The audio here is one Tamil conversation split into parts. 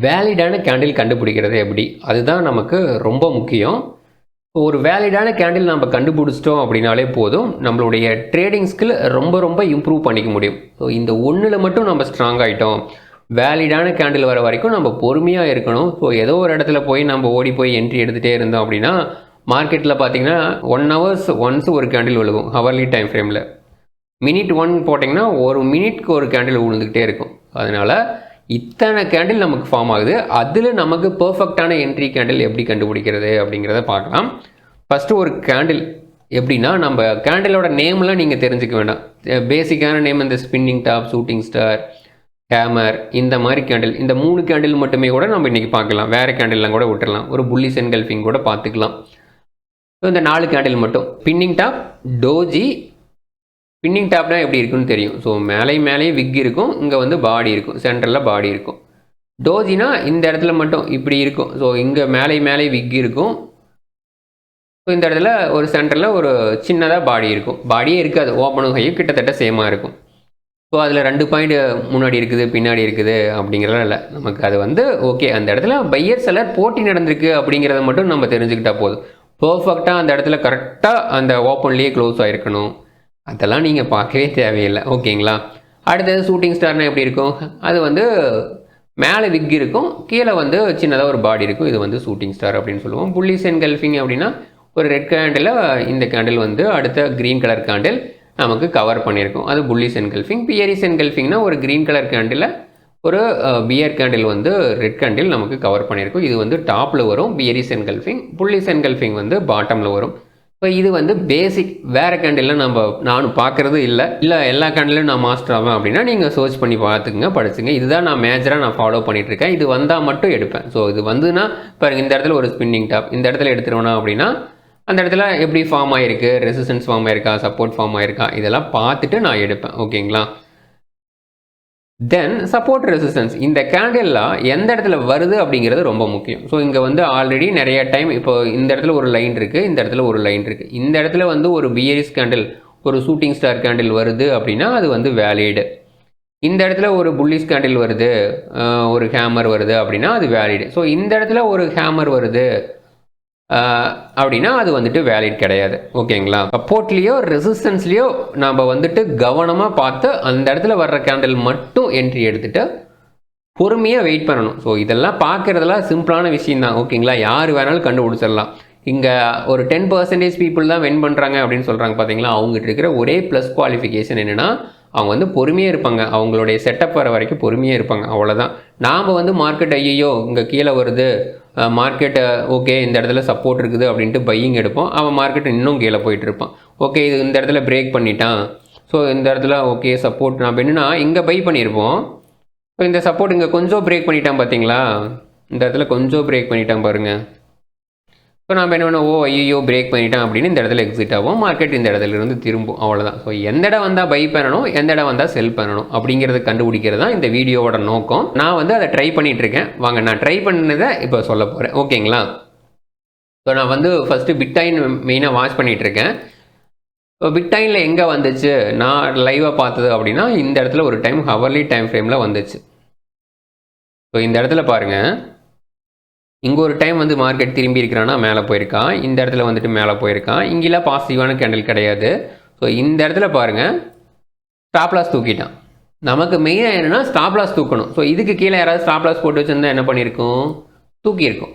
வேலிடான கேண்டில் கண்டுபிடிக்கிறது எப்படி? அதுதான் நமக்கு ரொம்ப முக்கியம். ஒரு வேலிடான கேண்டில் நம்ம கண்டுபிடிச்சிட்டோம் அப்படின்னாலே போதும், நம்மளுடைய ட்ரேடிங் ஸ்கில் ரொம்ப ரொம்ப இம்ப்ரூவ் பண்ணிக்க முடியும். ஸோ இந்த ஒண்ணுல மட்டும் நம்ம ஸ்ட்ராங் ஆயிட்டோம். வேலிடான கேண்டில் வர வரைக்கும் நம்ம பொறுமையா இருக்கணும். ஸோ ஏதோ ஒரு இடத்துல போய் நம்ம ஓடி போய் என்ட்ரி எடுத்துட்டே இருந்தோம் அப்படின்னா, மார்க்கெட்ல பார்த்தீங்கன்னா 1 ஹவர்ஸ் ஒன்ஸ் ஒரு கேண்டில் விழுகும். ஹவர்லி டைம் ஃப்ரேம்ல. மினிட் 1 போட்டிங்கன்னா, ஒரு மினிட்க்கு ஒரு கேண்டில் விழுந்துக்கிட்டே இருக்கும். அதனால இத்தனை கேண்டில் நமக்கு ஃபார்ம் ஆகுது. அதில் நமக்கு பெர்ஃபெக்டான என்ட்ரி கேண்டில் எப்படி கண்டுபிடிக்கிறது அப்படிங்கிறத பார்க்கலாம். ஃபஸ்ட்டு ஒரு கேண்டில் எப்படின்னா, நம்ம கேண்டிலோட நேம்லாம் நீங்கள் தெரிஞ்சுக்க வேண்டாம். பேசிக்கான நேம் இந்த spinning top, shooting star, hammer இந்த மாதிரி கேண்டில். இந்த 3 கேண்டில் மட்டுமே கூட நம்ம இன்றைக்கி பார்க்கலாம். வேறு கேண்டில்லாம் கூட விட்டுறலாம். ஒரு புல்லிஷ் என்கல்ஃபிங் கூட பார்த்துக்கலாம். ஸோ இந்த 4 கேண்டில் மட்டும். பின்னிங் டாப், டோஜி, பின்னிங் டாப்னா எப்படி இருக்குன்னு தெரியும். ஸோ மேலே விக் இருக்கும், இங்கே வந்து பாடி இருக்கும், சென்டரில் பாடி இருக்கும். டோஜினா இந்த இடத்துல மட்டும் இப்படி இருக்கும். ஸோ இங்கே மேலே விக் இருக்கும். ஸோ இந்த இடத்துல ஒரு சென்டரில் ஒரு சின்னதாக பாடி இருக்கும். பாடியே இருக்காது, ஓப்பனும் ஹையும் கிட்டத்தட்ட சேமாக இருக்கும். ஸோ அதில் 2 பாயிண்ட் முன்னாடி இருக்குது, பின்னாடி இருக்குது அப்படிங்கிறதெல்லாம் இல்லை. நமக்கு அது வந்து ஓகே, அந்த இடத்துல பையர் செல்லர் போட்டி நடந்திருக்கு அப்படிங்கிறத மட்டும் நம்ம தெரிஞ்சுக்கிட்டா போதும். பர்ஃபெக்டாக அந்த இடத்துல கரெக்டாக அந்த ஓப்பன்லேயே க்ளோஸ் ஆகிருக்கணும். அதெல்லாம் நீங்கள் பார்க்கவே தேவையில்லை. ஓகேங்களா? அடுத்தது ஷூட்டிங் ஸ்டார்னால் எப்படி இருக்கும்? அது வந்து மேலே விக் இருக்கும், கீழே வந்து சின்னதாக ஒரு பாடி இருக்கும். இது வந்து ஷூட்டிங் ஸ்டார் அப்படின்னு சொல்லுவோம். புல்லிஷ் என்கல்ஃபிங் அப்படின்னா ஒரு ரெட் கேண்டில், இந்த கேண்டில் வந்து அடுத்த க்ரீன் கலர் கேண்டில் நமக்கு கவர் பண்ணியிருக்கும். அது புல்லிஷ் என்கல்ஃபிங். பியரிஷ் என்கல்ஃபிங்னா ஒரு க்ரீன் கலர் கேண்டில் ஒரு பியர் கேண்டில் வந்து ரெட் கேண்டில் நமக்கு கவர் பண்ணியிருக்கும். இது வந்து டாப்பில் வரும் பியரிஷ் என்கல்ஃபிங். புல்லிஷ் என்கல்ஃபிங் வந்து பாட்டமில் வரும். இப்போ இது வந்து பேசிக். வேறு கேண்டில்லாம் நானும் பார்க்குறது இல்லை எல்லா கேண்டிலும் நான் மாஸ்டர் ஆவேன் அப்படின்னா நீங்கள் சர்ச் பண்ணி பார்த்துக்குங்க, படிச்சுங்க. இதுதான் நான் மேஜராக நான் ஃபாலோ பண்ணிகிட்ருக்கேன். இது வந்தால் மட்டும் எடுப்பேன். ஸோ இது வந்துன்னா பாருங்கள், இந்த இடத்துல ஒரு ஸ்பின்னிங் டாப் இந்த இடத்துல எடுத்துருவோனா அப்படின்னா அந்த இடத்துல எப்படி ஃபார்ம் ஆகிருக்கு, ரெசிஸ்டன்ஸ் ஃபார்ம் ஆயிருக்கா, சப்போர்ட் ஃபார்ம் ஆயிருக்கா, இதெல்லாம் பார்த்துட்டு நான் எடுப்பேன். ஓகேங்களா? தென் சப்போர்ட் ரெசிஸ்டன்ஸ் இந்த கேண்டில்லாம் எந்த இடத்துல வருது அப்படிங்கிறது ரொம்ப முக்கியம். ஸோ இங்கே வந்து ஆல்ரெடி நிறைய டைம் இப்போ இந்த இடத்துல ஒரு லைன் இருக்குது, இந்த இடத்துல ஒரு லைன் இருக்குது. இந்த இடத்துல வந்து ஒரு பியரிஷ் கேண்டில், ஒரு ஷூட்டிங் ஸ்டார் கேண்டில் வருது அப்படின்னா அது வந்து வேலிடு. இந்த இடத்துல ஒரு புல்லிஷ் கேண்டில் வருது, ஒரு ஹேமர் வருது அப்படின்னா அது வேலிடு. ஸோ இந்த இடத்துல ஒரு ஹேமர் வருது அப்படின்னா அது வந்துட்டு வேலிட் கிடையாது. ஓகேங்களா? சப்போர்ட்லேயோ ரெசிஸ்டன்ஸ்லேயோ நாம் வந்துட்டு கவனமாக பார்த்து அந்த இடத்துல வர்ற கேண்டில் மட்டும் என்ட்ரி எடுத்துகிட்டு பொறுமையாக வெயிட் பண்ணணும். ஸோ இதெல்லாம் பார்க்குறதெல்லாம் சிம்பிளான விஷயம் தான். ஓகேங்களா? யார் வேணாலும் கண்டுபிடிச்சிடலாம். இங்கே ஒரு 10% பீப்புள் தான் வின் பண்ணுறாங்க அப்படின்னு சொல்கிறாங்க பார்த்தீங்களா? அவங்ககிட்ட இருக்கிற ஒரே ப்ளஸ் குவாலிஃபிகேஷன் என்னென்னா அவங்க வந்து பொறுமையாக இருப்பாங்க. அவங்களுடைய செட்டப் வர வரைக்கும் பொறுமையாக இருப்பாங்க. அவ்வளோதான். நாம் வந்து மார்க்கெட் ஐயோ இங்கே கீழே வருது, மார்க்கெட்டை ஓகே இந்த இடத்துல சப்போர்ட் இருக்குது அப்படின்ட்டு பையிங் எடுப்போம். அவன் மார்க்கெட் இன்னும் கீழே போயிட்டு இருப்பான். ஓகே இது இந்த இடத்துல பிரேக் பண்ணிட்டான், ஸோ இந்த இடத்துல ஓகே சப்போர்ட் நாம் என்னென்னா இங்கே பை பண்ணியிருப்போம். ஸோ இந்த சப்போர்ட் இங்கே கொஞ்சம் பிரேக் பண்ணிட்டான் பார்த்தீங்களா? இந்த இடத்துல கொஞ்சம் பிரேக் பண்ணிட்டான் பாருங்கள். ஸோ நம்ம என்ன பண்ணுவோம், ஐயோ பிரேக் பண்ணிட்டான் அப்படின்னு இந்த இடத்துல எக்ஸிட் ஆகும். மார்க்கெட் இந்த இடத்துல இருந்து திரும்பும். அவ்வளோதான். ஸோ எந்த இடம் வந்தால் பை பண்ணணும், எந்த இடம் வந்தால் செல் பண்ணணும் அப்படிங்கிறத கண்டுபிடிக்கிறது தான் இந்த வீடியோவோட நோக்கம். நான் வந்து அதை ட்ரை பண்ணிகிட்ருக்கேன். வாங்க நான் ட்ரை பண்ணதை இப்போ சொல்ல போகிறேன். ஓகேங்களா? ஸோ நான் வந்து ஃபஸ்ட்டு பிட்காயின் மெயினாக வாட்ச் பண்ணிகிட்ருக்கேன். இப்போ பிட்காயினில் எங்கே வந்துச்சு நான் லைவாக பார்த்தது அப்படின்னா இந்த இடத்துல ஒரு டைம் ஹவர்லி டைம் ஃப்ரேமில் வந்துச்சு. ஸோ இந்த இடத்துல பாருங்கள், இங்கே ஒரு டைம் வந்து மார்க்கெட் திரும்பி இருக்கிறான்னா மேலே போயிருக்கான், இந்த இடத்துல வந்துட்டு மேலே போயிருக்கான். இங்கெல்லாம் பாசிட்டிவான கேண்டில் கிடையாது. ஸோ இந்த இடத்துல பாருங்கள் ஸ்டாப் லாஸ் தூக்கிட்டான். நமக்கு மெயினாக என்னென்னா ஸ்டாப் லாஸ் தூக்கணும். ஸோ இதுக்கு கீழே யாராவது ஸ்டாப் லாஸ் போட்டு வச்சுருந்தா என்ன பண்ணியிருக்கும், தூக்கியிருக்கும்.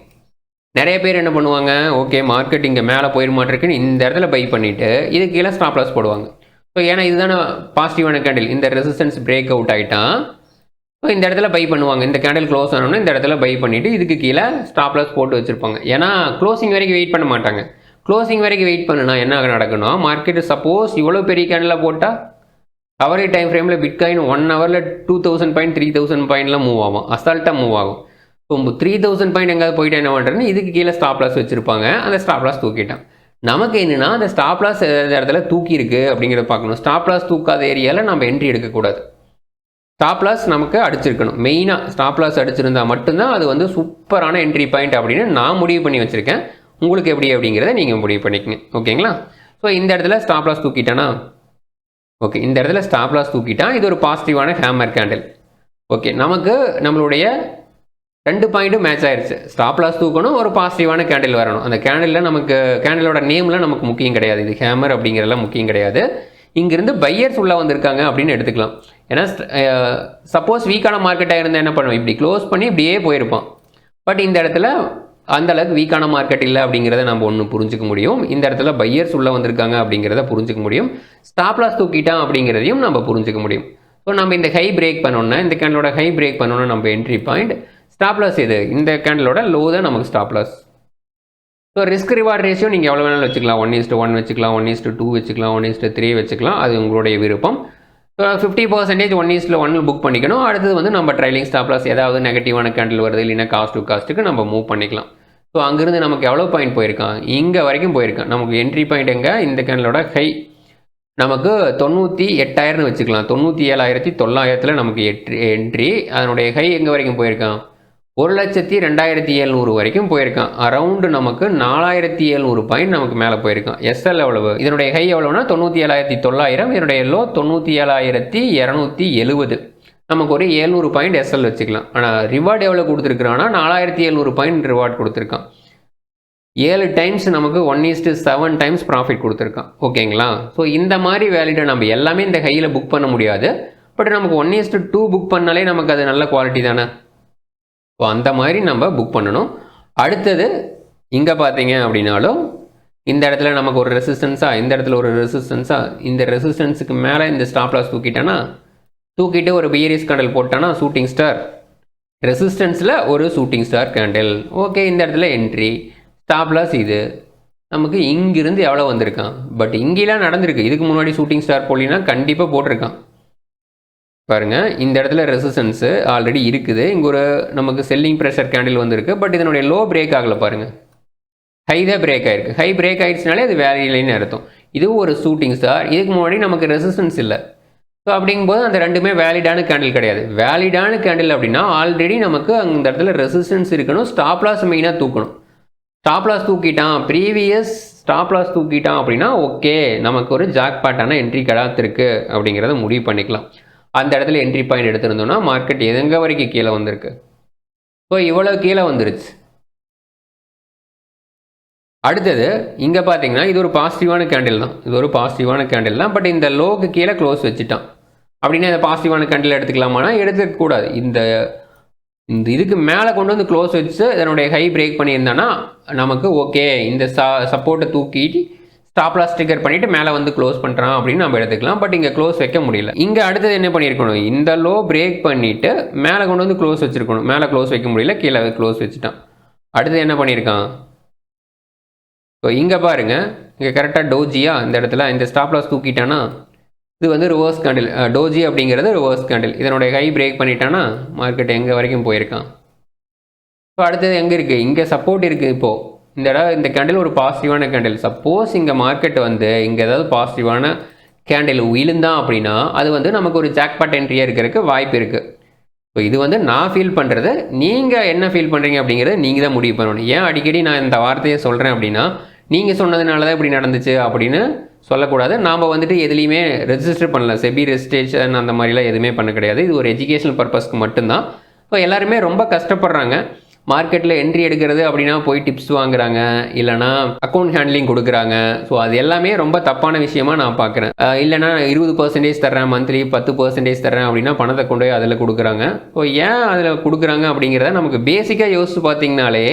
நிறைய பேர் என்ன பண்ணுவாங்க, ஓகே மார்க்கெட் இங்கே மேலே போயிட மாட்டேருக்குன்னு இந்த இடத்துல பை பண்ணிவிட்டு இதுக்கு கீழே ஸ்டாப் லாஸ் போடுவாங்க. ஸோ ஏன்னா இதுதானே பாசிட்டிவான கேண்டில், இந்த ரெசிஸ்டன்ஸ் பிரேக் அவுட் ஆகிட்டான். ஸோ இந்த இடத்துல பை பண்ணுவாங்க. இந்த கேண்டில் க்ளோஸ் ஆனோன்னா இந்த இடத்துல பை பண்ணிவிட்டு இதுக்கு கீழே ஸ்டாப் லாஸ் போட்டு வச்சுருப்பாங்க. ஏன்னா க்ளோசிங் வரைக்கும் வெயிட் பண்ண மாட்டாங்க. க்ளோசிங் வரைக்கும் வெயிட் பண்ணுனா என்ன நடக்கணும், மார்க்கெட்டு சப்போஸ் இவ்வளோ பெரிய கேண்டிலாக போட்டால் ஹவர்லி டைம் ஃப்ரேமில் பிட்காயின் 1 ஹவரில் 2000 பாயிண்ட் 3000 பாயிண்ட்லாம் மூவ் ஆகும், அசால்ட்டாக மூவ் ஆகும். ஸோ 3000 பாயிண்ட் எங்கேயாவது போயிட்டு என்ன பண்ணுறேன்னு இதுக்கு கீழே ஸ்டாப் லாஸ் வச்சுருப்பாங்க. அந்த ஸ்டாப் லாஸ் தூக்கிட்டான். நமக்கு என்னென்னா அந்த ஸ்டாப் லாஸ் இடத்துல தூக்கியிருக்கு அப்படிங்கிறத பார்க்கணும். ஸ்டாப் லாஸ் தூக்காத ஏரியாவில் நம்ம என்ட்ரி எடுக்கக்கூடாது. ஸ்டாப் லாஸ் நமக்கு அடிச்சிருக்கணும். மெயினாக ஸ்டாப் லாஸ் அடிச்சிருந்தால் மட்டும்தான் அது வந்து சூப்பரான என்ட்ரி பாயிண்ட் அப்படின்னு நான் முடிவு பண்ணி வச்சுருக்கேன். உங்களுக்கு எப்படி அப்படிங்கிறத நீங்கள் முடிவு பண்ணிக்கங்க. ஓகேங்களா? ஸோ இந்த இடத்துல ஸ்டாப் லாஸ் தூக்கிட்டானா, ஓகே இந்த இடத்துல ஸ்டாப் லாஸ் தூக்கிட்டான். இது ஒரு பாசிட்டிவான ஹேமர் கேண்டில். ஓகே நமக்கு நம்மளுடைய 2 பாயிண்ட்டும் மேட்ச் ஆயிடுச்சு. ஸ்டாப் லாஸ் தூக்கணும், ஒரு பாசிட்டிவான கேண்டில் வரணும். அந்த கேண்டிலில் நமக்கு கேண்டிலோட நேமில் நமக்கு முக்கியம் கிடையாது. இது ஹேமர் அப்படிங்கிறதெல்லாம் முக்கியம் கிடையாது. இங்கிருந்து பையர்ஸ் உள்ளே வந்திருக்காங்க அப்படின்னு எடுத்துக்கலாம். ஏன்னா சப்போஸ் வீக்கான மார்க்கெட்டாக இருந்தால் என்ன பண்ணுவோம், இப்படி க்ளோஸ் பண்ணி இப்படியே போயிருப்பான். பட் இந்த இடத்துல அந்த அளவுக்கு வீக்கான மார்க்கெட் இல்லை அப்படிங்கிறத நம்ம ஒன்று புரிஞ்சுக்க முடியும். இந்த இடத்துல பையர்ஸ் உள்ளே வந்திருக்காங்க அப்படிங்கிறத புரிஞ்சுக்க முடியும். ஸ்டாப் லாஸ் தூக்கிட்டான் அப்படிங்கிறதையும் நம்ம புரிஞ்சுக்க முடியும். ஸோ நம்ம இந்த ஹை பிரேக் பண்ணோன்னா, இந்த கேண்டலோட ஹை பிரேக் பண்ணோன்னா நம்ம என்ட்ரி பாயிண்ட். ஸ்டாப் லாஸ் இது இந்த கேண்டலோட லோ தான் நமக்கு stop loss. So risk reward ratio நீங்கள் எவ்வளோ வேணாலும் வச்சுக்கலாம். 1:1 வச்சுக்கலாம், 1:2 வச்சுக்கலாம், 1:3 வச்சுக்கலாம். அது உங்களுடைய விருப்பம். ஸோ 50% 1:1 புக் பண்ணிக்கணும். அடுத்தது வந்து நம்ம ட்ரைலிங் ஸ்டாப் லாஸ் ஏதாவது நெகட்டிவான கேண்டில் வருது இல்லைன்னா காஸ்ட் டு காஸ்ட்டுக்கு நம்ம மூவ் பண்ணிக்கலாம். ஸோ அங்கேருந்து நமக்கு எவ்வளோ பாயிண்ட் போயிருக்கான், இங்கே வரைக்கும் போயிருக்கான். நமக்கு என்ட்ரி பாயிண்ட் எங்கே, இந்த கேண்டலோட ஹை நமக்கு 98,000ன்னு வச்சுக்கலாம். 97,900 நமக்கு என்ட்ரி. அதனுடைய ஹை எங்கே வரைக்கும் போயிருக்கான், 1,02,700 வரைக்கும் போயிருக்கான். அரவுண்டு நமக்கு 4,700 பாயிண்ட் நமக்கு மேலே போயிருக்கான். எஸ்எல் எவ்வளவு, இதனுடைய ஹை எவ்வளோனா 97,900, இதனுடைய லோ 97,270. நமக்கு ஒரு 700 பாயிண்ட் எஸ்எல் வச்சுக்கலாம். ஆனால் ரிவார்டு எவ்வளோ கொடுத்துருக்குறான்னா 4,700 பாயிண்ட் ரிவார்டு கொடுத்துருக்கான். 7 டைம்ஸ் நமக்கு 1:7 டைம்ஸ் ப்ராஃபிட் கொடுத்துருக்கான். ஓகேங்களா? ஸோ இந்த மாதிரி வேலிடை நம்ம எல்லாமே இந்த ஹையில் புக் பண்ண முடியாது. பட் நமக்கு 1:2 புக் பண்ணாலே நமக்கு அது நல்ல குவாலிட்டி தானே. ஸோ அந்த மாதிரி நம்ம புக் பண்ணணும். அடுத்தது இங்கே பார்த்தீங்க அப்படின்னாலும் இந்த இடத்துல நமக்கு ஒரு ரெசிஸ்டன்ஸாக, இந்த இடத்துல ஒரு ரெசிஸ்டன்ஸாக, இந்த ரெசிஸ்டன்ஸுக்கு மேலே இந்த ஸ்டாப் லாஸ் தூக்கிட்டு ஒரு பியரிஸ் கேண்டில் போட்டானா ஷூட்டிங் ஸ்டார், ரெசிஸ்டன்ஸில் ஒரு ஷூட்டிங் ஸ்டார் கேண்டில். ஓகே, இந்த இடத்துல என்ட்ரி. ஸ்டாப் லாஸ் இது நமக்கு இங்கிருந்து எவ்வளோ வந்திருக்கான். பட் இங்கெல்லாம் நடந்திருக்கு. இதுக்கு முன்னாடி ஷூட்டிங் ஸ்டார் போலினா கண்டிப்பாக போட்டிருக்கான். பாருங்கள், இந்த இடத்துல ரெசிஸ்டன்ஸு ஆல்ரெடி இருக்குது. இங்கே ஒரு நமக்கு செல்லிங் ப்ரெஷர் கேண்டில் வந்திருக்கு. பட் இதனுடைய லோ பிரேக் ஆகலை பாருங்கள், ஹை தான் பிரேக் ஆகிருக்கு. ஹை பிரேக் ஆகிடுச்சுனாலே அது வேலையில்லைன்னு அர்த்தம். இதுவும் ஒரு ஷூட்டிங் ஸ்டார். இதுக்கு முன்னாடி நமக்கு ரெசிஸ்டன்ஸ் இல்லை. ஸோ அப்படிங்கும்போது அந்த ரெண்டுமே வேலிடான கேண்டில் கிடையாது. வேலிடான கேண்டில் அப்படின்னா ஆல்ரெடி நமக்கு அந்த இடத்துல ரெசிஸ்டன்ஸ் இருக்கணும். ஸ்டாப் லாஸ் மெயினாக தூக்கணும். ஸ்டாப் லாஸ் தூக்கிட்டான், ப்ரீவியஸ் ஸ்டாப் லாஸ் தூக்கிட்டான் அப்படின்னா ஓகே, நமக்கு ஒரு ஜாக்பாட்டான என்ட்ரி கிடைத்திருக்கு அப்படிங்கிறத முடிவு பண்ணிக்கலாம். அந்த இடத்துல என்ட்ரி பாயிண்ட் எடுத்திருந்தோம்னா மார்க்கெட் எங்கே வரைக்கும் கீழே வந்திருக்கு. ஸோ இவ்வளோ கீழே வந்துருச்சு. அடுத்தது இங்கே பார்த்தீங்கன்னா இது ஒரு பாசிட்டிவான கேண்டில் தான். இது ஒரு பாசிட்டிவான கேண்டில் தான். பட் இந்த லோக்கு கீழே க்ளோஸ் வச்சுட்டான் அப்படின்னா இந்த பாசிட்டிவான கேண்டில் எடுத்துக்கலாமானா எடுத்துக்கூடாது. இந்த இதுக்கு மேலே கொண்டு வந்து க்ளோஸ் வச்சு இதனுடைய ஹை பிரேக் பண்ணியிருந்தானா நமக்கு ஓகே, இந்த சப்போர்ட்டை தூக்கிட்டு ஸ்டாப் லாஸ் ட்ரிகர் பண்ணிவிட்டு மேலே வந்து க்ளோஸ் பண்ணுறான் அப்படின்னு நம்ம எடுத்துக்கலாம். பட் இங்கே க்ளோஸ் வைக்க முடியல. இங்கே அடுத்தது என்ன பண்ணியிருக்கணும், இந்த லோ பிரேக் பண்ணிவிட்டு மேலே கொண்டு வந்து க்ளோஸ் வச்சுருக்கணும். மேலே க்ளோஸ் வைக்க முடியல, கீழே க்ளோஸ் வச்சுட்டான். அடுத்தது என்ன பண்ணியிருக்கான், ஸோ இங்கே பாருங்கள், இங்கே கரெக்டாக டோஜியா இந்த இடத்துல இந்த ஸ்டாப் லாஸ் தூக்கிட்டானா இது வந்து ரிவர்ஸ் கேண்டில். டோஜி அப்படிங்கிறது ரிவர்ஸ் கேண்டில். இதனுடைய ஹை பிரேக் பண்ணிட்டானா மார்க்கெட் எங்கே வரைக்கும் போயிருக்கான். ஸோ அடுத்தது எங்கே இருக்குது, இங்கே சப்போர்ட் இருக்குது. இப்போது இந்த இடம் இந்த கேண்டில் ஒரு பாசிட்டிவான கேண்டில். சப்போஸ் இங்கே மார்க்கெட் வந்து இங்கே ஏதாவது பாசிட்டிவான கேண்டில் விழுந்தான் அப்படின்னா அது வந்து நமக்கு ஒரு ஜாக்பாட் என்ட்ரியாக இருக்கிறதுக்கு வாய்ப்பு இருக்குது. ஸோ இது வந்து நான் ஃபீல் பண்ணுறது. நீங்கள் என்ன ஃபீல் பண்ணுறீங்க அப்படிங்கிறத நீங்கள் தான் முடிவு பண்ணணும். ஏன் அடிக்கடி நான் இந்த வார்த்தையை சொல்கிறேன் அப்படின்னா, நீங்கள் சொன்னதுனால தான் இப்படி நடந்துச்சு அப்படின்னு சொல்லக்கூடாது. நாம் வந்துட்டு எதுலேயுமே ரெஜிஸ்டர் பண்ணல, செபி ரெஜிஸ்ட்ரேஷன் அந்த மாதிரிலாம் எதுவுமே பண்ண கிடையாது. இது ஒரு எஜுகேஷனல் பர்பஸ்க்கு மட்டும்தான். ஸோ எல்லாருமே ரொம்ப கஷ்டப்படுறாங்க. மார்க்கெட்டில் என்ட்ரி எடுக்கிறது அப்படின்னா போய் டிப்ஸ் வாங்குறாங்க, இல்லைனா அக்கௌண்ட் ஹேண்ட்லிங் கொடுக்குறாங்க. ஸோ அது எல்லாமே ரொம்ப தப்பான விஷயமா நான் பார்க்குறேன். இல்லைனா 20% தர்றேன், மந்த்லி 10% தர்றேன் அப்படின்னா பணத்தை கொண்டு போய் அதில் கொடுக்குறாங்க. ஸோ ஏன் அதில் கொடுக்குறாங்க அப்படிங்கிறத நமக்கு பேசிக்காக யோசிச்சு பார்த்தீங்கனாலே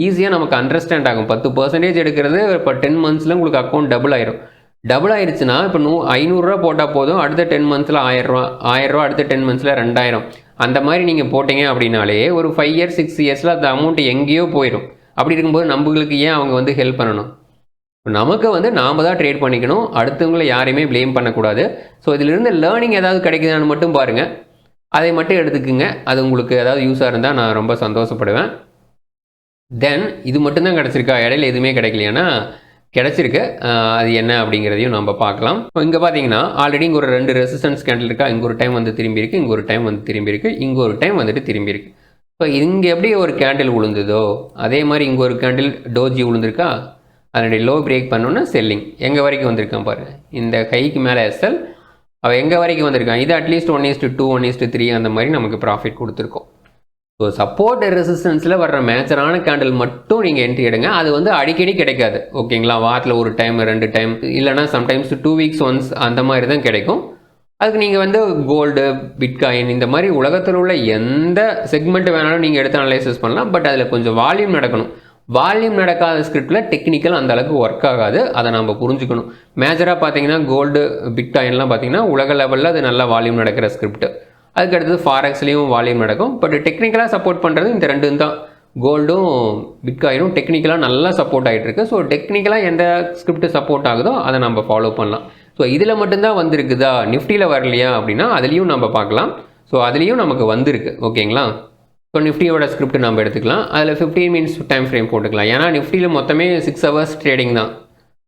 ஈஸியாக நமக்கு அண்டர்ஸ்டாண்ட் ஆகும். 10% எடுக்கிறது இப்போ 10 மந்த்ஸில் உங்களுக்கு அக்கௌண்ட் டபுள் ஆயிரும். டபுள் ஆயிடுச்சுன்னா இப்போ 500 ரூபா போட்டால் போதும், அடுத்த 10 மந்த்ஸில் 1000 ரூபா, 1000 ரூபா அடுத்த 10 மந்த்ஸில் 2000. அந்த மாதிரி நீங்கள் போட்டிங்க அப்படின்னாலே ஒரு 5 இயர்ஸ் 6 இயர்ஸில் அந்த அமௌண்ட் எங்கேயோ போயிடும். அப்படி இருக்கும்போது நம்மளுக்கு ஏன் அவங்க வந்து ஹெல்ப் பண்ணணும். நமக்கு வந்து நாம் தான் ட்ரேட் பண்ணிக்கணும், அடுத்தவங்களை யாரையுமே ப்ளேம் பண்ணக்கூடாது. ஸோ இதிலிருந்து லேர்னிங் ஏதாவது கிடைக்குதான்னு மட்டும் பாருங்கள், அதை மட்டும் எடுத்துக்குங்க. அது உங்களுக்கு ஏதாவது யூஸாக இருந்தால் நான் ரொம்ப சந்தோஷப்படுவேன். தென் இது மட்டும்தான் கிடச்சிருக்கா, இடையில எதுவுமே கிடைக்கலையானா கிடச்சிருக்கு. அது என்ன அப்படிங்கிறதையும் நம்ம பார்க்கலாம். இப்போ இங்கே பார்த்தீங்கன்னா ஆல்ரெடி இங்கே ஒரு 2 ரெசிஸ்டன்ஸ் கேண்டில் இருக்கா. இங்கே ஒரு டைம் வந்து திரும்பி இருக்குது, இங்கே ஒரு டைம் வந்து திரும்பி இருக்குது, இங்கே ஒரு டைம் வந்துட்டு திரும்பி இருக்குது. இப்போ இங்கே எப்படி ஒரு கேண்டில் விழுந்ததோ அதே மாதிரி இங்கே ஒரு கேண்டில் டோஜி விழுந்திருக்கா. அதனுடைய லோ பிரேக் பண்ணோன்னா செல்லிங் எங்கே வரைக்கும் வந்திருக்கான் பாருங்கள். இந்த கைக்கு மேலே எஸ்எல் அவள் எங்கே வரைக்கும் வந்திருக்கான். இது அட்லீஸ்ட் 1:2 1:3 அந்த மாதிரி நமக்கு ப்ராஃபிட் கொடுத்துருக்கோம். ஸோ சப்போர்ட் ரெசிஸ்டன்ஸில் வர்ற மேஜரான கேண்டில் மட்டும் நீங்கள் என்ட்ரி எடுங்க. அது வந்து அடிக்கடி கிடைக்காது, ஓகேங்களா? வாரத்தில் ஒரு டைம் 2 டைம் இல்லைனா சம்டைம்ஸ் 2 வீக்ஸ் ஒன்ஸ் அந்த மாதிரி தான் கிடைக்கும். அதுக்கு நீங்கள் வந்து கோல்டு, பிட்காயின் இந்த மாதிரி உலகத்தில் உள்ள எந்த செக்மெண்ட் வேணாலும் நீங்கள் எடுத்து அனலைசிஸ் பண்ணலாம். பட் அதில் கொஞ்சம் வால்யூம் நடக்கணும். வால்யூம் நடக்காத ஸ்கிரிப்டில் டெக்னிக்கல் அந்த அளவுக்கு ஒர்க் ஆகாது. அதை நம்ம புரிஞ்சுக்கணும். மேஜராக பார்த்தீங்கன்னா கோல்டு, பிட்காயின்லாம் பார்த்தீங்கன்னா உலக லெவலில் அது நல்லா வால்யூம் நடக்கிற ஸ்கிரிப்ட். அதுக்கடுத்தது ஃபாரெக்ஸ்லேயும் வால்யூம் நடக்கும். பட் டெக்னிக்கலாக சப்போர்ட் பண்ணுறது இந்த ரெண்டும் தான். கோல்டும் பிட்காயினும் டெக்னிக்கலாக நல்லா சப்போர்ட் ஆகிட்டு இருக்கு. ஸோ டெக்னிக்கலாக எந்த ஸ்கிரிப்ட் சப்போர்ட் ஆகுதோ அதை நம்ம ஃபாலோ பண்ணலாம். ஸோ இதில் மட்டும்தான் வந்திருக்குதா, நிஃப்டியில் வரலையா அப்படின்னா அதுலேயும் நம்ம பார்க்கலாம். ஸோ அதுலேயும் நமக்கு வந்திருக்கு, ஓகேங்களா? ஸோ நிஃப்டியோட ஸ்கிரிப்ட் நம்ம எடுத்துக்கலாம். அதில் 15 மினிட்ஸ் டைம் ஃப்ரேம் போட்டுக்கலாம். ஏன்னா நிஃப்டியில் மொத்தமே 6 ஹவர்ஸ் ட்ரேடிங் தான்.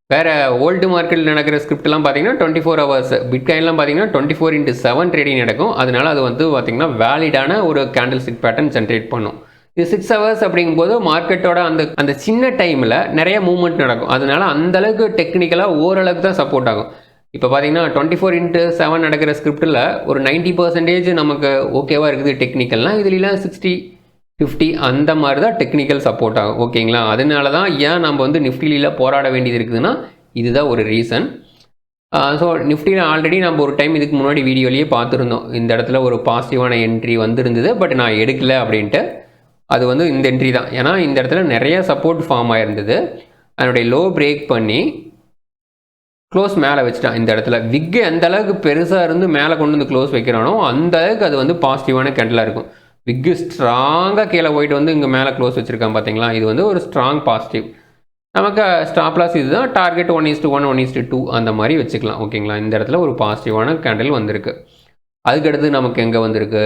வேறு ஓல்டு மார்க்கெட்டில் நடக்கிற ஸ்கிரிப்ட்லாம் பார்த்தீங்கன்னா 24 ஹவர்ஸ், பிட்காயின்லாம் பார்த்தீங்கன்னா 24/7 ட்ரேடிங் நடக்கும். அதனால அது வந்து பார்த்தீங்கன்னா வேலிடான ஒரு கேண்டில் ஸ்டிக் பேட்டர்ன் ஜென்ரேட் பண்ணும். இது 6 ஹவர்ஸ் அப்படிங்கும்போது மார்க்கெட்டோட அந்த சின்ன டைமில் நிறைய மூவ்மெண்ட் நடக்கும். அதனால அந்தளவுக்கு டெக்னிக்கலாக ஓரளவுக்கு தான் சப்போர்ட் ஆகும். இப்போ பார்த்தீங்கன்னா 24/7 நடக்கிற ஸ்கிரிப்டில் ஒரு 90% நமக்கு ஓகேவாக இருக்குது டெக்னிக்கல்னால், இதுலாம் 60-50 அந்த மாதிரி தான் டெக்னிக்கல் சப்போர்ட் ஆகும், ஓகேங்களா? அதனால தான் ஏன் நம்ம வந்து நிஃப்டியில் போராட வேண்டியது இருக்குதுன்னா இதுதான் ஒரு ரீசன். ஸோ நிஃப்டியில் ஆல்ரெடி நம்ம ஒரு டைம் இதுக்கு முன்னாடி வீடியோலேயே பார்த்துருந்தோம். இந்த இடத்துல ஒரு பாசிட்டிவான என்ட்ரி வந்திருந்தது, பட் நான் எடுக்கலை அப்படின்ட்டு. அது வந்து இந்த என்ட்ரி தான். ஏன்னா இந்த இடத்துல நிறைய சப்போர்ட் ஃபார்ம் ஆகிருந்தது. அதனுடைய லோ பிரேக் பண்ணி க்ளோஸ் மேலே வச்சுட்டான். இந்த இடத்துல விக்கு எந்த அளவுக்கு பெருசாக இருந்து மேலே கொண்டு வந்து க்ளோஸ் வைக்கிறானோ அந்த அளவுக்கு அது வந்து பாசிட்டிவான கேண்டிலாக இருக்கும். விக்கு ஸ்ட்ராங்காக கீழே போயிட்டு வந்து இங்கே மேலே க்ளோஸ் வச்சுருக்கான் பார்த்தீங்களா? இது வந்து ஒரு ஸ்ட்ராங் பாசிட்டிவ். நமக்கு ஸ்டாப் லாஸ் இதுதான். டார்கெட் 1:1, 1:2 அந்த மாதிரி வச்சுக்கலாம், ஓகேங்களா? இந்த இடத்துல ஒரு பாசிட்டிவான கேண்டில் வந்திருக்கு. அதுக்கடுத்து நமக்கு எங்கே வந்திருக்கு?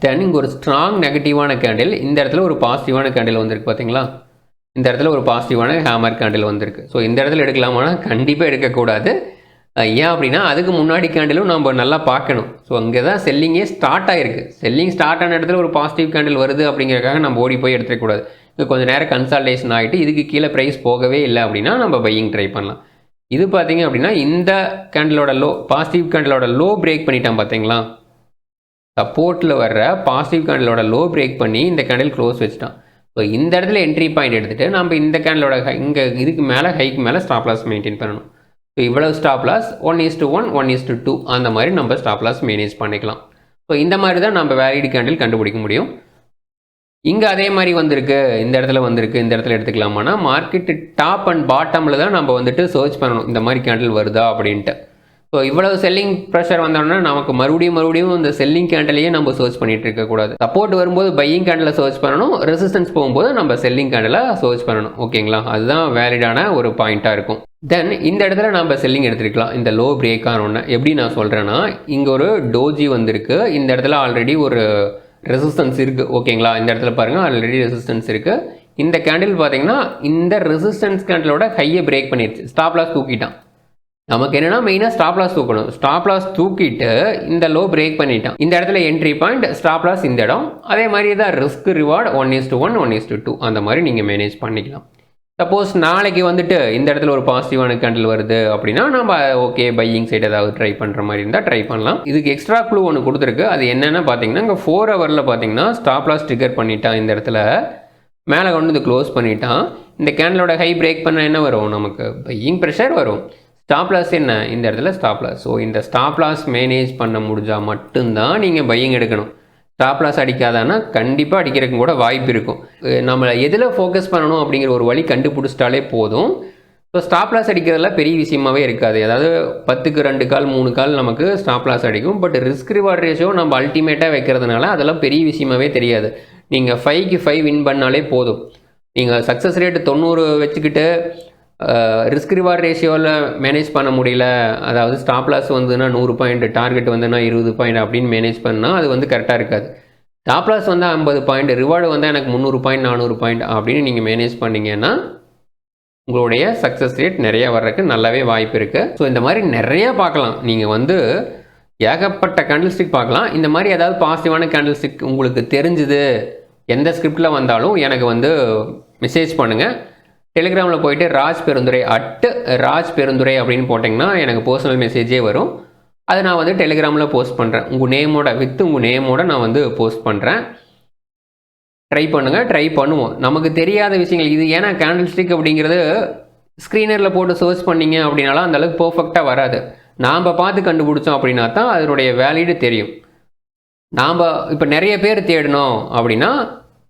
தென் இங்கே ஒரு ஸ்ட்ராங் நெகட்டிவான கேண்டில், இந்த இடத்துல ஒரு பாசிட்டிவான கேண்டில் வந்திருக்கு பார்த்தீங்களா? இந்த இடத்துல ஒரு பாசிட்டிவான ஹேமர் கேண்டில் வந்திருக்கு. ஸோ இந்த இடத்துல எடுக்கலாமானா கண்டிப்பாக எடுக்கக்கூடாது. ஏன் அப்படின்னா அதுக்கு முன்னாடி கேண்டிலும் நம்ம நல்லா பார்க்கணும். ஸோ அங்கே தான் செல்லிங்கே ஸ்டார்ட் ஆகிருக்கு. செல்லிங் ஸ்டார்ட் ஆன இடத்துல ஒரு பாசிட்டிவ் கேண்டில் வருது அப்படிங்கிறக்காக நம்ம ஓடி போய் எடுத்துக்கூடாது. இங்கே கொஞ்சம் நேரம் கன்சல்டேஷன் ஆகிட்டு இதுக்கு கீழே ப்ரைஸ் போகவே இல்லை அப்படின்னா நம்ம பையிங் ட்ரை பண்ணலாம். இது பார்த்தீங்க அப்படின்னா இந்த கேண்டிலோட லோ, பாசிட்டிவ் கேண்டிலோட லோ பிரேக் பண்ணிட்டான் பார்த்தீங்களா? சப்போர்ட்டில் வர்ற பாசிட்டிவ் கேண்டிலோட லோ பிரேக் பண்ணி இந்த கேண்டில் க்ளோஸ் வச்சுட்டான். ஸோ இந்த இடத்துல என்ட்ரி பாயிண்ட் எடுத்துகிட்டு நம்ம இந்த கேண்டிலோட இங்கே இதுக்கு மேலே ஹைக்கு மேலே ஸ்டாப் லாஸ் மெயின்டைன் பண்ணணும். ஸோ இவ்வளோ ஸ்டாப் லாஸ் 1:1, 1:2 அந்த மாதிரி நம்ம ஸ்டாப் லாஸ் மேனேஜ் பண்ணிக்கலாம். ஸோ இந்த மாதிரி தான் நம்ம வேலிட் கேண்டில் கண்டுபிடிக்க முடியும். இங்கே அதே மாதிரி வந்திருக்கு, இந்த இடத்துல வந்திருக்கு, இந்த இடத்துல எடுத்துக்கலாமானா மார்க்கெட்டு டாப் அண்ட் பாட்டமில் தான் நம்ம வந்துட்டு சர்ச் பண்ணணும் இந்த மாதிரி கேண்டில் வருதா அப்படின்ட்டு. ஸோ இவ்வளவு செல்லிங் ப்ரெஷர் வந்தோன்னா நமக்கு மறுபடியும் இந்த செல்லிங் கேண்டிலையே நம்ம சர்ச் பண்ணிட்டு இருக்கக்கூடாது. சப்போர்ட் வரும்போது பையிங் கேண்டில் சர்ச் பண்ணணும், ரெசிஸ்டன்ஸ் போகும்போது நம்ம செல்லிங் கேண்டில் சர்ச் பண்ணணும், ஓகேங்களா? அதுதான் வேலிடான ஒரு பாயிண்ட்டாக இருக்கும். தென் இந்த இடத்துல நம்ம செல்லிங் எடுத்துருக்கலாம். இந்த லோ பிரேக் ஆனோன்னு எப்படி நான் சொல்கிறேன்னா, இங்கே ஒரு டோஜி வந்திருக்கு. இந்த இடத்துல ஆல்ரெடி ஒரு ரெசிஸ்டன்ஸ் இருக்குது, ஓகேங்களா? இந்த இடத்துல பாருங்கள் ஆல்ரெடி ரெசிஸ்டன்ஸ் இருக்குது. இந்த கேண்டில் பார்த்தீங்கன்னா இந்த ரெசிஸ்டன்ஸ் கேண்டிலோட ஹையை பிரேக் பண்ணிடுச்சு. ஸ்டாப் லாஸ் தூக்கிட்டான். நமக்கு என்னென்னா மெயினாக ஸ்டாப் லாஸ் தூக்கணும். ஸ்டாப் லாஸ் தூக்கிட்டு இந்த லோ பிரேக் பண்ணிட்டான். இந்த இடத்துல என்ட்ரி பாயிண்ட், ஸ்டாப் லாஸ் இந்த இடம். அதே மாதிரி தான் ரிஸ்க் ரிவார்டு 1:1, 1:2 அந்த மாதிரி நீங்கள் மேனேஜ் பண்ணிக்கலாம். சப்போஸ் நாளைக்கு வந்துட்டு இந்த இடத்துல ஒரு பாசிட்டிவான கேண்டில் வருது அப்படின்னா நம்ம ஓகே பையிங் சைடு ஏதாவது ட்ரை பண்ணுற மாதிரி இருந்தால் ட்ரை பண்ணலாம். இதுக்கு எக்ஸ்ட்ரா க்ளூ ஒன்று கொடுத்துருக்கு. அது என்னென்னு பார்த்தீங்கன்னா இங்கே 4 ஹவரில் பார்த்தீங்கன்னா ஸ்டாப் லாஸ் ட்ரிகர் பண்ணிட்டான். இந்த இடத்துல மேலே கொண்டு வந்து க்ளோஸ் பண்ணிட்டான். இந்த கேண்டிலோட ஹை பிரேக் பண்ண என்ன வரும்? நமக்கு பையிங் ப்ரெஷர் வரும். ஸ்டாப் லாஸ் என்ன? இந்த இடத்துல ஸ்டாப் லாஸ். ஸோ இந்த ஸ்டாப் லாஸ் மேனேஜ் பண்ண முடிஞ்சால் மட்டும்தான் நீங்கள் பையிங் எடுக்கணும். ஸ்டாப் லாஸ் அடிக்காதானா கண்டிப்பாக அடிக்கிறதுக்கு கூட வாய்ப்பு இருக்கும். நம்மளை எதில் ஃபோக்கஸ் பண்ணணும் அப்படிங்கிற ஒரு வழி கண்டுபிடிச்சிட்டாலே போதும். ஸோ ஸ்டாப் லாஸ் அடிக்கிறதுலாம் பெரிய விஷயமாகவே இருக்காது. அதாவது 10க்கு 2 கால் 3 கால் நமக்கு ஸ்டாப் லாஸ் அடிக்கும். பட் ரிஸ்க் ரிவார்ட் ரேஷியோ நம்ம அல்டிமேட்டாக வைக்கிறதுனால அதெல்லாம் பெரிய விஷயமாகவே தெரியாது. நீங்கள் 5க்கு 5 வின் பண்ணாலே போதும். நீங்கள் சக்ஸஸ் ரேட்டு 90 வச்சுக்கிட்டு ரிஸ்க் ரிவார்ட் ரேஷியோவில் மேனேஜ் பண்ண முடியல, அதாவது ஸ்டாப் லாஸ் வந்துன்னா 100 பாயிண்ட், டார்கெட் வந்துன்னா 20 பாயிண்ட் அப்படின்னு மேனேஜ் பண்ணால் அது வந்து கரெக்டாக இருக்காது. ஸ்டாப் லாஸ் வந்தால் 50 பாயிண்ட், ரிவார்டு வந்தால் எனக்கு 300 பாயிண்ட் 400 பாயிண்ட் அப்படின்னு நீங்கள் மேனேஜ் பண்ணிங்கன்னா உங்களுடைய சக்ஸஸ் ரேட் நிறையா வர்றதுக்கு நல்லாவே வாய்ப்பு இருக்குது. ஸோ இந்த மாதிரி நிறையா பார்க்கலாம். நீங்கள் வந்து ஏகப்பட்ட கேண்டில் ஸ்டிக் பார்க்கலாம். இந்த மாதிரி ஏதாவது பாசிட்டிவான கேண்டில் ஸ்டிக் உங்களுக்கு தெரிஞ்சுது எந்த ஸ்கிரிப்டில் வந்தாலும் எனக்கு வந்து மெசேஜ் பண்ணுங்கள். டெலிகிராமில் போயிட்டு ராஜ் பெருந்துரை @ராஜ் பெருந்துரை அப்படின்னு போட்டிங்கன்னா எனக்கு பர்சனல் மெசேஜே வரும். அதை நான் வந்து டெலிகிராமில் போஸ்ட் பண்ணுறேன். உங்கள் நேமோட உங்கள் நேமோட நான் வந்து போஸ்ட் பண்ணுறேன். ட்ரை பண்ணுங்கள், ட்ரை பண்ணுவோம். நமக்கு தெரியாத விஷயங்கள் இது. ஏன்னா கேண்டில் ஸ்டிக் அப்படிங்கிறது ஸ்க்ரீனரில் போட்டு சர்ச் பண்ணிங்க அப்படின்னாலும் அந்தளவுக்கு பர்ஃபெக்டாக வராது. நாம் பார்த்து கண்டுபிடிச்சோம் அப்படின்னா தான் அதனுடைய வேலிடு தெரியும். நாம் இப்போ நிறைய பேர் தேடணும் அப்படின்னா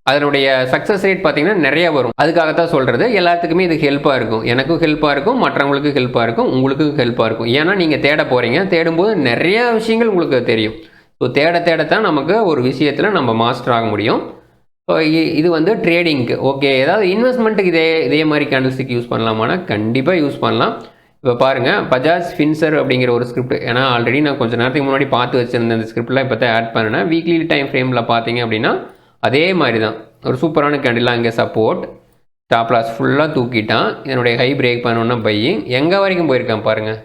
அதனுடைய சக்ஸஸ் ரேட் பார்த்திங்கன்னா நிறைய வரும். அதுக்காகத்தான் சொல்கிறது. எல்லாத்துக்குமே இது ஹெல்ப்பாக இருக்கும். எனக்கும் ஹெல்ப்பாக இருக்கும், மற்றவங்களுக்கும் ஹெல்ப்பாக இருக்கும், உங்களுக்கும் ஹெல்ப்பாக இருக்கும். ஏன்னா நீங்கள் தேட போகிறீங்க, தேடும்போது நிறையா விஷயங்கள் உங்களுக்கு தெரியும். ஸோ தேடத்தான் நமக்கு ஒரு விஷயத்தில் நம்ம மாஸ்டர் ஆக முடியும். ஸோ இது வந்து ட்ரேடிங்க்கு ஓகே. ஏதாவது இன்வெஸ்ட்மெண்ட்டுக்கு இதே மாதிரி கேண்டில் ஸ்டிக் யூஸ் பண்ணலாமான்னா கண்டிப்பாக யூஸ் பண்ணலாம். இப்போ பாருங்கள், பஜாஜ் ஃபின்சர் அப்படிங்கிற ஒரு ஸ்கிரிப்ட். ஏன்னா ஆல்ரெடி நான் கொஞ்சம் நேரத்துக்கு முன்னாடி பார்த்து வச்சுருந்தேன். அந்த ஸ்கிரிப்ட்லாம் இப்போ தான் ஆட் பண்ணேன். வீக்லி டைம் ஃப்ரேமில் பார்த்தீங்க அப்படின்னா அதே மாதிரி தான் ஒரு சூப்பரான கேண்டில்லாம். இங்கே சப்போர்ட், ஸ்டாப் லாஸ் ஃபுல்லாக தூக்கிட்டான். இதனுடைய ஹை பிரேக் பண்ணணுன்னா பையிங். எங்கே வரைக்கும் போயிருக்கான் பாருங்கள்,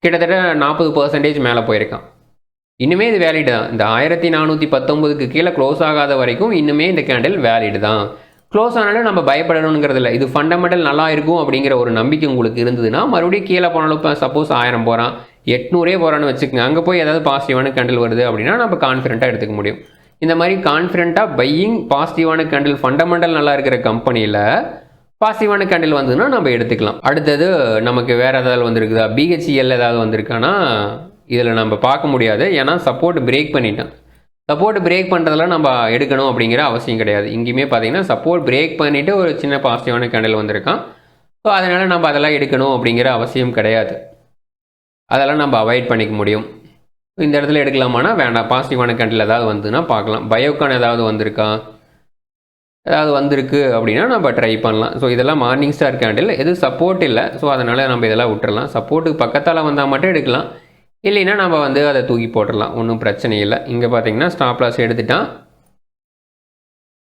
கிட்டத்தட்ட 40% மேலே போயிருக்கான். இன்னுமே இது வேலிடு தான். இந்த 1419க்கு கீழே க்ளோஸ் ஆகாத வரைக்கும் இன்னுமே இந்த கேண்டில் வேலிடு தான். க்ளோஸ் ஆனாலும் நம்ம பயப்படணுங்கிறது இல்லை. இது ஃபண்டமெண்டல் நல்லா இருக்கும் அப்படிங்கிற ஒரு நம்பிக்கை உங்களுக்கு இருந்ததுன்னா மறுபடியும் கீழே போனாலும் இப்போ சப்போஸ் 1000 போகிறான், 800 போகிறான்னு வச்சுக்கோங்க. அங்கே போய் ஏதாவது பாசிட்டிவான கேண்டில் வருது அப்படின்னா நம்ம கான்ஃபிடென்ட்டாக எடுத்துக்க முடியும். இந்த மாதிரி கான்ஃபிடென்ட்டாக பையிங் பாசிட்டிவான கேண்டில் ஃபண்டமெண்டல் நல்லா இருக்கிற கம்பெனியில் பாசிட்டிவான கேண்டில் வந்ததுன்னா நம்ம எடுத்துக்கலாம். அடுத்தது நமக்கு வேறு ஏதாவது வந்திருக்குதா, பிஹெச்இஎல் ஏதாவது வந்திருக்கானா இதில் நம்ம பார்க்க முடியாது. ஏன்னா சப்போர்ட் பிரேக் பண்ணிட்டான். சப்போர்ட் பிரேக் பண்ணுறதெல்லாம் நம்ம எடுக்கணும் அப்படிங்கிற அவசியம் கிடையாது. இங்கேயுமே பார்த்தீங்கன்னா சப்போர்ட் பிரேக் பண்ணிவிட்டு ஒரு சின்ன பாசிட்டிவான கேண்டில் வந்திருக்கான். ஸோ அதனால் நம்ம அதெல்லாம் எடுக்கணும் அப்படிங்கிற அவசியம் கிடையாது. அதெல்லாம் நம்ம அவாய்ட் பண்ணிக்க முடியும். இந்த இடத்துல எடுக்கலாமானா வேண்டாம். பாசிட்டிவான கேண்டில் ஏதாவது வந்துன்னா பார்க்கலாம். பயோகான் ஏதாவது வந்திருக்கா, ஏதாவது வந்திருக்கு அப்படின்னா நம்ம ட்ரை பண்ணலாம். ஸோ இதெல்லாம் மார்னிங் ஸ்டார் கேண்டில், எது சப்போர்ட் இல்லை. ஸோ அதனால் நம்ம இதெல்லாம் விட்டுறலாம். சப்போர்ட்டுக்கு பக்கத்தால் வந்தால் மட்டும் எடுக்கலாம், இல்லைன்னா நம்ம வந்து அதை தூக்கி போட்டுடலாம், ஒன்றும் பிரச்சனை இல்லை. இங்கே பார்த்தீங்கன்னா ஸ்டாப் லாஸ் எடுத்துட்டான்.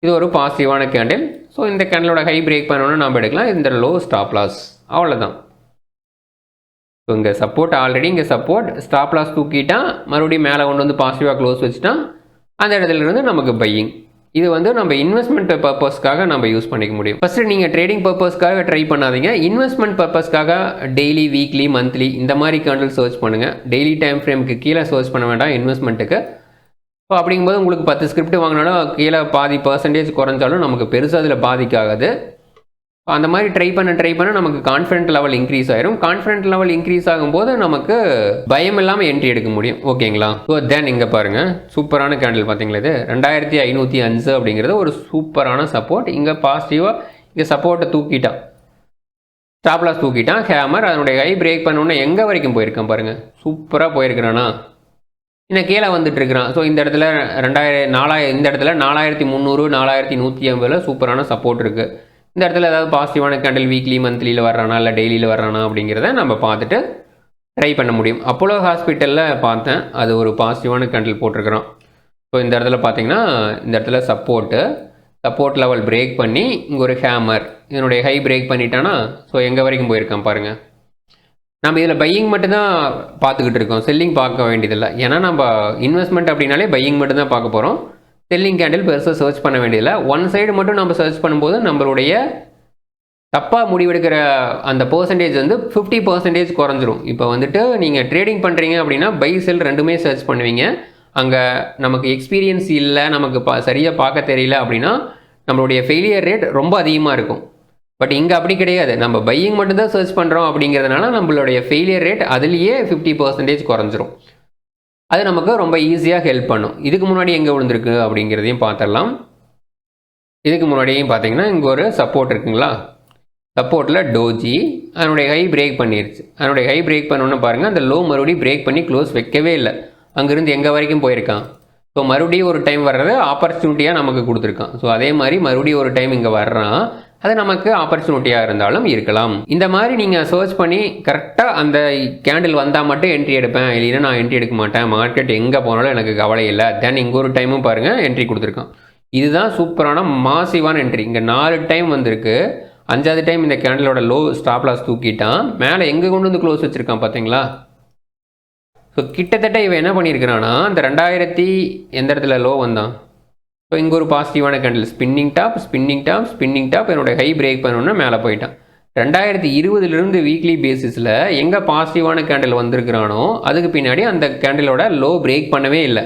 இது ஒரு பாசிட்டிவான கேண்டில். ஸோ இந்த கேண்டிலோட ஹை பிரேக் பண்ணணும்னா நம்ம எடுக்கலாம். இந்த லோ ஸ்டாப் லாஸ், அவ்வளோதான். ஸோ இங்கே சப்போர்ட் ஆல்ரெடி, இங்கே சப்போர்ட் ஸ்டாப் லாஸ் தூக்கிட்டான், மறுபடியும் மேலே கொண்டு வந்து பாசிட்டிவாக க்ளோஸ் வச்சுட்டான். அந்த இடத்துல இருந்து நமக்கு பையிங். இது வந்து நம்ம இன்வெஸ்ட்மெண்ட் பர்பஸ்க்காக நம்ம யூஸ் பண்ணிக்க முடியும். ஃபஸ்ட்டு நீங்கள் ட்ரேடிங் பர்பஸ்க்காக ட்ரை பண்ணாதீங்க. இன்வெஸ்ட்மெண்ட் பர்பஸ்க்காக டெய்லி, வீக்லி, மந்த்லி இந்த மாதிரி கேண்டில் சர்ச் பண்ணுங்கள். டெய்லி டைம் ஃப்ரேமுக்கு கீழே சர்ச் பண்ண வேண்டாம் இன்வெஸ்ட்மெண்ட்டுக்கு. ஸோ அப்படிங்கும்போது உங்களுக்கு 10 ஸ்கிரிப்ட் வாங்கினாலும் கீழே பாதி % குறைஞ்சாலும் நமக்கு பெருசாக அதில் பாதிக்காது. அந்த மாதிரி ட்ரை பண்ண நமக்கு கான்ஃபிடென்ட் லெவல் இன்க்ரீஸ் ஆயிரும். கான்ஃபிடென்ட் லெவல் இன்க்ரீஸ் ஆகும்போது நமக்கு பயம் இல்லாமல் என்ட்ரி எடுக்க முடியும். ஓகேங்களா? ஸோ தென் இங்கே பாருங்கள், சூப்பரான கேண்டில் பார்த்தீங்களா, இது 2505 அப்படிங்கிறது ஒரு சூப்பரான சப்போர்ட். இங்கே பாசிட்டிவாக இங்கே சப்போர்ட்டை தூக்கிட்டான், ஸ்டாப் லாஸ் தூக்கிட்டான். ஹேமர் அதனுடைய ஹை பிரேக் பண்ணோன்னே எங்கே வரைக்கும் போயிருக்கான் பாருங்கள், சூப்பராக போயிருக்கிறானா. இன்னும் கீழே வந்துட்டு இருக்கிறான். ஸோ இந்த இடத்துல 4000, இந்த இடத்துல 4300, 4150 சூப்பரான சப்போர்ட் இருக்குது. இந்த இடத்துல ஏதாவது பாசிட்டிவான கேண்டில் வீக்லி, மந்த்லியில் வர்றானா இல்லை டெய்லியில் வர்றானா அப்படிங்கிறத நம்ம பார்த்துட்டு ட்ரை பண்ண முடியும். அப்போலோ ஹாஸ்பிட்டலில் பார்த்தேன், அது ஒரு பாசிட்டிவான கேண்டில் போட்டிருக்கிறோம். ஸோ இந்த இடத்துல பார்த்தீங்கன்னா இந்த இடத்துல சப்போர்ட் லெவல் பிரேக் பண்ணி இங்கே ஒரு ஹேமர் இதனுடைய ஹை பிரேக் பண்ணிட்டானா. ஸோ எங்கே வரைக்கும் போயிருக்கான் பாருங்கள். நம்ம இதில் பையிங் மட்டும்தான் பார்த்துக்கிட்டு இருக்கோம், செல்லிங் பார்க்க வேண்டியதில்லை. ஏன்னா நம்ம இன்வெஸ்ட்மெண்ட் அப்படின்னாலே பையிங் மட்டும்தான் பார்க்க போகிறோம். செல்லிங் கேண்டில் பெருசாக சர்ச் பண்ண வேண்டியதில்லை. ஒன் சைடு மட்டும் நம்ம சர்ச் பண்ணும்போது நம்மளுடைய தப்பாக முடிவெடுக்கிற அந்த பர்சன்டேஜ் வந்து 50% குறைஞ்சிரும். இப்போ வந்துட்டு நீங்கள் ட்ரேடிங் பண்ணுறீங்க அப்படின்னா பை செல் ரெண்டுமே சர்ச் பண்ணுவீங்க. அங்கே நமக்கு எக்ஸ்பீரியன்ஸ் இல்லை, நமக்கு சரியாக பார்க்க தெரியல அப்படின்னா நம்மளுடைய ஃபெயிலியர் ரேட் ரொம்ப அதிகமாக இருக்கும். பட் இங்கே அப்படி கிடையாது. நம்ம பையிங் மட்டும்தான் சர்ச் பண்ணுறோம் அப்படிங்கிறதுனால நம்மளுடைய ஃபெயிலியர் ரேட் அதுலேயே 50% குறைஞ்சிரும். அது நமக்கு ரொம்ப ஈஸியாக ஹெல்ப் பண்ணும். இதுக்கு முன்னாடி எங்கே விழுந்திருக்கு அப்படிங்கிறதையும் பார்த்துடலாம். இதுக்கு முன்னாடியும் பார்த்தீங்கன்னா இங்கே ஒரு சப்போர்ட் இருக்குங்களா, சப்போர்ட்டில் டோஜி அதனுடைய ஹை பிரேக் பண்ணிருச்சு. அதனுடைய ஹை பிரேக் பண்ணோன்னு பாருங்கள், அந்த லோ மறுபடியும் பிரேக் பண்ணி க்ளோஸ் வைக்கவே இல்லை. அங்கேருந்து எங்கே வரைக்கும் போயிருக்கான். ஸோ மறுபடியும் ஒரு டைம் வர்றது ஆப்பர்ச்சுனிட்டியாக நமக்கு கொடுத்துருக்கான். ஸோ அதே மாதிரி மறுபடியும் ஒரு டைம் இங்கே வர்றான், அது நமக்கு ஆப்பர்ச்சுனிட்டியாக இருந்தாலும் இருக்கலாம். இந்த மாதிரி நீங்கள் சர்ச் பண்ணி கரெக்டாக அந்த கேண்டில் வந்தால் மட்டும் என்ட்ரி எடுப்பேன், இல்லைன்னா நான் என்ட்ரி எடுக்க மாட்டேன், மார்க்கெட் எங்கே போனாலும் எனக்கு கவலை இல்லை. தென் இங்கே ஒரு டைமும் பாருங்கள் என்ட்ரி கொடுத்துருக்கான். இதுதான் சூப்பரான மாசிவான என்ட்ரி. இங்கே 4 டைம் வந்திருக்கு. 5வது டைம் இந்த கேண்டிலோட லோ ஸ்டாப் லாஸ் தூக்கிட்டான், மேலே எங்கே கொண்டு வந்து க்ளோஸ் வச்சுருக்கான் பார்த்தீங்களா. ஸோ கிட்டத்தட்ட இவன் என்ன பண்ணியிருக்கிறான்னா அந்த 2000 எந்த இடத்துல லோ வந்தான். ஸோ இங்கே ஒரு பாசிட்டிவான கேண்டில், ஸ்பின்னிங் டாப் என்னோட ஹை பிரேக் பண்ணோன்னா மேலே போயிட்டான். 2020 வீக்லி பேசிஸில் எங்கே பாசிட்டிவான கேண்டில் வந்திருக்கிறானோ அதுக்கு பின்னாடி அந்த கேண்டிலோட லோ பிரேக் பண்ணவே இல்லை.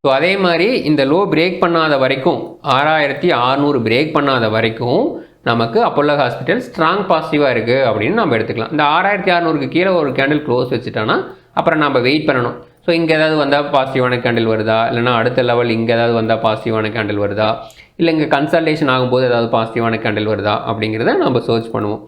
ஸோ அதே மாதிரி இந்த லோ பிரேக் பண்ணாத வரைக்கும் 6600 பிரேக் பண்ணாத வரைக்கும் நமக்கு அப்போலோ ஹாஸ்பிட்டல் ஸ்ட்ராங் பாசிட்டிவாக இருக்குது அப்படின்னு நம்ம எடுத்துக்கலாம். இந்த 6600க்கு கீழே ஒரு கேண்டில் க்ளோஸ் வச்சுட்டோன்னா அப்புறம் நம்ம வெயிட் பண்ணணும். ஸோ இங்கே ஏதாவது வந்தால் பாசிட்டிவான கேண்டில் வருதா, இல்லைனா அடுத்த லெவல் இங்கே ஏதாவது வந்தால் பாசிட்டிவான கேண்டில் வருதா, இல்லை இங்கே கன்சல்டேஷன் ஆகும்போது ஏதாவது பாசிட்டிவான கேண்டில் வருதா அப்படிங்கிறத நம்ம சர்ச் பண்ணுவோம்.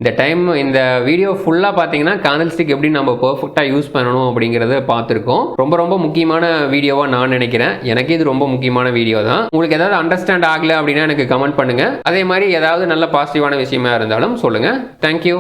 இந்த டைம் இந்த வீடியோ ஃபுல்லாக பார்த்தீங்கன்னா கேண்டில் ஸ்டிக் எப்படி நம்ம பர்ஃபெக்டாக யூஸ் பண்ணணும் அப்படிங்கிறத பார்த்துருக்கோம். ரொம்ப ரொம்ப முக்கியமான வீடியோவாக நான் நினைக்கிறேன். எனக்கு இது ரொம்ப முக்கியமான வீடியோ தான். உங்களுக்கு ஏதாவது அண்டர்ஸ்டாண்ட் ஆகலை அப்படின்னா எனக்கு கமெண்ட் பண்ணுங்கள். அதே மாதிரி ஏதாவது நல்ல பாசிட்டிவான விஷயமா இருந்தாலும் சொல்லுங்கள். தேங்க்யூ.